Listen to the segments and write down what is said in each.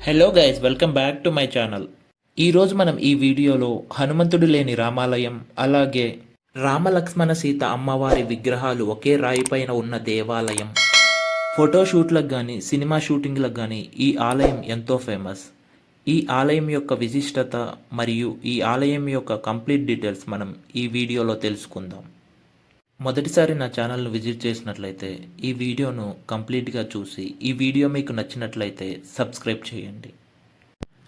Hello guys, welcome back to my channel. ఈరోజు మనం ఈ వీడియోలో హనుమంతుడు లేని రామాలయం, అలాగే రామలక్ష్మణ సీత అమ్మవారి విగ్రహాలు ఒకే రాయిపైన ఉన్న దేవాలయం, ఫోటోషూట్లకు కానీ సినిమా షూటింగ్లకు కానీ ఈ ఆలయం ఎంతో ఫేమస్. ఈ ఆలయం యొక్క విశిష్టత మరియు ఈ ఆలయం యొక్క కంప్లీట్ డీటెయిల్స్ మనం ఈ వీడియోలో తెలుసుకుందాం. మొదటిసారి నా ఛానల్ను విజిట్ చేసినట్లయితే ఈ వీడియోను కంప్లీట్గా చూసి ఈ వీడియో మీకు నచ్చినట్లయితే సబ్స్క్రైబ్ చేయండి.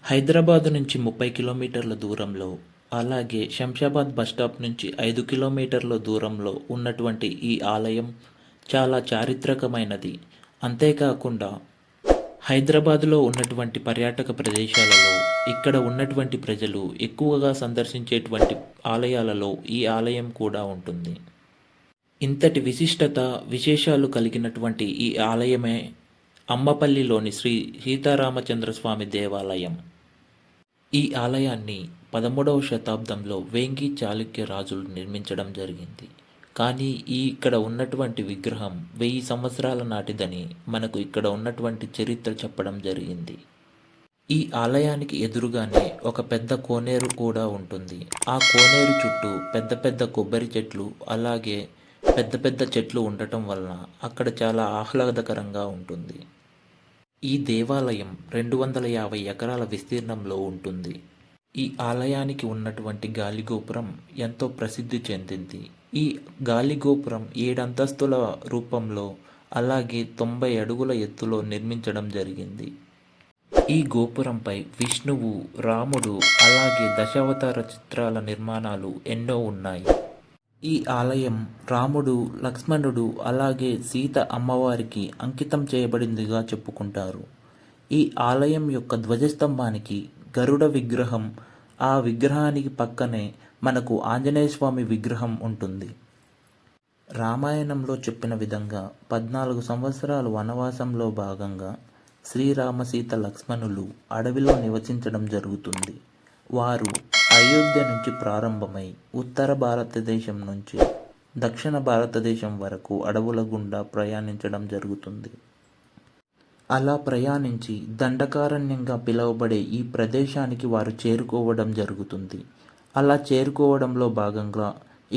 హైదరాబాద్ నుంచి 30 కిలోమీటర్ల దూరంలో, అలాగే శంషాబాద్ బస్టాప్ నుంచి 5 కిలోమీటర్ల దూరంలో ఉన్నటువంటి ఈ ఆలయం చాలా చారిత్రకమైనది. అంతేకాకుండా హైదరాబాదులో ఉన్నటువంటి పర్యాటక ప్రదేశాలలో ఇక్కడ ఉన్నటువంటి ప్రజలు ఎక్కువగా సందర్శించేటువంటి ఆలయాలలో ఈ ఆలయం కూడా ఉంటుంది. ఇంతటి విశిష్టత విశేషాలు కలిగినటువంటి ఈ ఆలయమే అమ్మపల్లిలోని శ్రీ సీతారామచంద్రస్వామి దేవాలయం. ఈ ఆలయాన్ని 13వ శతాబ్దంలో వేంగి చాళుక్య రాజులు నిర్మించడం జరిగింది. కానీ ఇక్కడ ఉన్నటువంటి విగ్రహం 1000 సంవత్సరాల నాటిదని మనకు ఇక్కడ ఉన్నటువంటి చరిత్ర చెప్పడం జరిగింది. ఈ ఆలయానికి ఎదురుగానే ఒక పెద్ద కోనేరు కూడా ఉంటుంది. ఆ కోనేరు చుట్టూ పెద్ద పెద్ద కొబ్బరి చెట్లు, అలాగే పెద్ద పెద్ద చెట్లు ఉండటం వలన అక్కడ చాలా ఆహ్లాదకరంగా ఉంటుంది. ఈ దేవాలయం 250 ఎకరాల విస్తీర్ణంలో ఉంటుంది. ఈ ఆలయానికి ఉన్నటువంటి గాలిగోపురం ఎంతో ప్రసిద్ధి చెందింది. ఈ గాలిగోపురం 7 అంతస్తుల రూపంలో, అలాగే 90 అడుగుల ఎత్తులో నిర్మించడం జరిగింది. ఈ గోపురంపై విష్ణువు, రాముడు, అలాగే దశావతార చిత్రాల నిర్మాణాలు ఎన్నో ఉన్నాయి. ఈ ఆలయం రాముడు, లక్ష్మణుడు, అలాగే సీత అమ్మవారికి అంకితం చేయబడిందిగా చెప్పుకుంటారు. ఈ ఆలయం యొక్క ధ్వజస్తంభానికి గరుడ విగ్రహం, ఆ విగ్రహానికి పక్కనే మనకు ఆంజనేయ స్వామి విగ్రహం ఉంటుంది. రామాయణంలో చెప్పిన విధంగా 14 సంవత్సరాలు వనవాసంలో భాగంగా శ్రీరామ, సీత, లక్ష్మణులు అడవిలో నివసించడం జరుగుతుంది. వారు అయోధ్య నుంచి ప్రారంభమై ఉత్తర భారతదేశం నుంచి దక్షిణ భారతదేశం వరకు అడవుల గుండా ప్రయాణించడం జరుగుతుంది. అలా ప్రయాణించి దండకారణ్యంగా పిలువబడే ఈ ప్రదేశానికి వారు చేరుకోవడం జరుగుతుంది. అలా చేరుకోవడంలో భాగంగా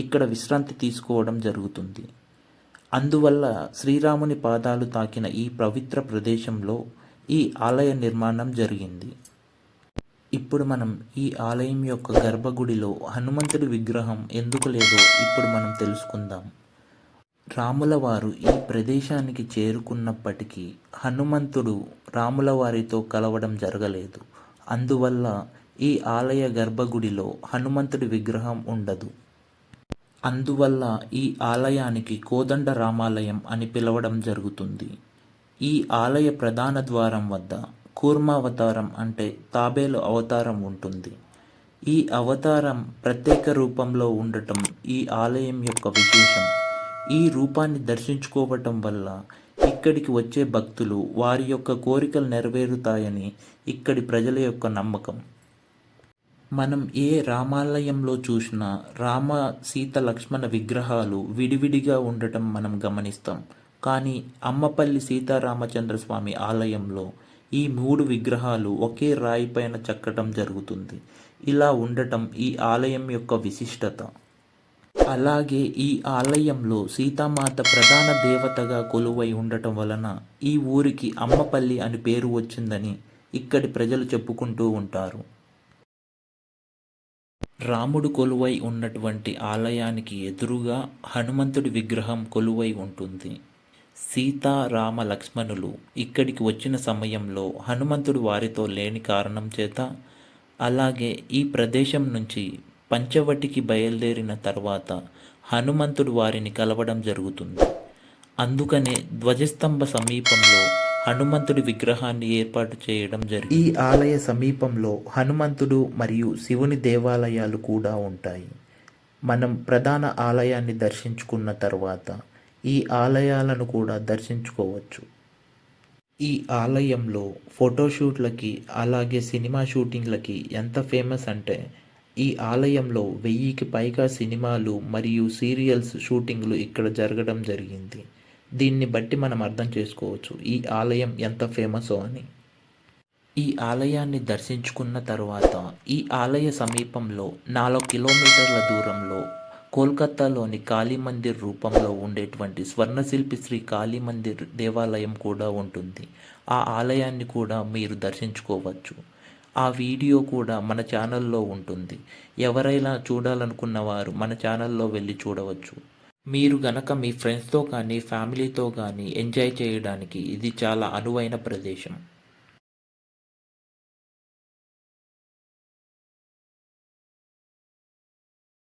ఇక్కడ విశ్రాంతి తీసుకోవడం జరుగుతుంది. అందువల్ల శ్రీరాముని పాదాలు తాకిన ఈ పవిత్ర ప్రదేశంలో ఈ ఆలయ నిర్మాణం జరిగింది. ఇప్పుడు మనం ఈ ఆలయం యొక్క గర్భగుడిలో హనుమంతుడి విగ్రహం ఎందుకు లేదో ఇప్పుడు మనం తెలుసుకుందాం. రాముల వారు ఈ ప్రదేశానికి చేరుకున్నప్పటికీ హనుమంతుడు రాముల వారితో కలవడం జరగలేదు. అందువల్ల ఈ ఆలయ గర్భగుడిలో హనుమంతుడి విగ్రహం ఉండదు. అందువల్ల ఈ ఆలయానికి కోదండ రామాలయం అని పిలవడం జరుగుతుంది. ఈ ఆలయ ప్రధాన ద్వారం వద్ద కూర్మావతారం అంటే తాబేలు అవతారం ఉంటుంది. ఈ అవతారం ప్రత్యేక రూపంలో ఉండటం ఈ ఆలయం యొక్క విశేషం. ఈ రూపాన్ని దర్శించుకోవటం వల్ల ఇక్కడికి వచ్చే భక్తులు వారి యొక్క కోరికలు నెరవేరుతాయని ఇక్కడి ప్రజల యొక్క నమ్మకం. మనం ఏ రామాలయంలో చూసినా రామ, సీత, లక్ష్మణ విగ్రహాలు విడివిడిగా ఉండటం మనం గమనిస్తాం. కానీ అమ్మపల్లి సీతారామచంద్రస్వామి ఆలయంలో ఈ 3 విగ్రహాలు ఒకే రాయి పైన చెక్కటం జరుగుతుంది. ఇలా ఉండటం ఈ ఆలయం యొక్క విశిష్టత. అలాగే ఈ ఆలయంలో సీతామాత ప్రధాన దేవతగా కొలువై ఉండటం వలన ఈ ఊరికి అమ్మపల్లి అని పేరు వచ్చిందని ఇక్కడి ప్రజలు చెప్పుకుంటూ ఉంటారు. రాముడు కొలువై ఉన్నటువంటి ఆలయానికి ఎదురుగా హనుమంతుడి విగ్రహం కొలువై ఉంటుంది. సీత, రామ, లక్ష్మణులు ఇక్కడికి వచ్చిన సమయంలో హనుమంతుడు వారితో లేని కారణం చేత, అలాగే ఈ ప్రదేశం నుంచి పంచవటికి బయలుదేరిన తర్వాత హనుమంతుడు వారిని కలవడం జరుగుతుంది. అందుకనే ధ్వజస్తంభ సమీపంలో హనుమంతుడి విగ్రహాన్ని ఏర్పాటు చేయడం జరిగింది. ఈ ఆలయ సమీపంలో హనుమంతుడు మరియు శివుని దేవాలయాలు కూడా ఉంటాయి. మనం ప్రధాన ఆలయాన్ని దర్శించుకున్న తర్వాత ఈ ఆలయాలను కూడా దర్శించుకోవచ్చు. ఈ ఆలయంలో ఫోటోషూట్లకి, అలాగే సినిమా షూటింగ్లకి ఎంత ఫేమస్ అంటే ఈ ఆలయంలో 1000కి పైగా సినిమాలు మరియు సీరియల్స్ షూటింగ్లు ఇక్కడ జరగడం జరిగింది. దీన్ని బట్టి మనం అర్థం చేసుకోవచ్చు ఈ ఆలయం ఎంత ఫేమసో అని. ఈ ఆలయాన్ని దర్శించుకున్న తరువాత ఈ ఆలయ సమీపంలో 4 కిలోమీటర్ల దూరంలో కోల్కతాలోని కాళీమందిర్ రూపంలో ఉండేటువంటి స్వర్ణశిల్పి శ్రీ కాళీమందిర్ దేవాలయం కూడా ఉంటుంది. ఆ ఆలయాన్ని కూడా మీరు దర్శించుకోవచ్చు. ఆ వీడియో కూడా మన ఛానల్లో ఉంటుంది. ఎవరైనా చూడాలనుకున్న వారు మన ఛానల్లో వెళ్ళి చూడవచ్చు. మీరు గనక మీ ఫ్రెండ్స్తో కానీ ఫ్యామిలీతో కానీ ఎంజాయ్ చేయడానికి ఇది చాలా అనువైన ప్రదేశం.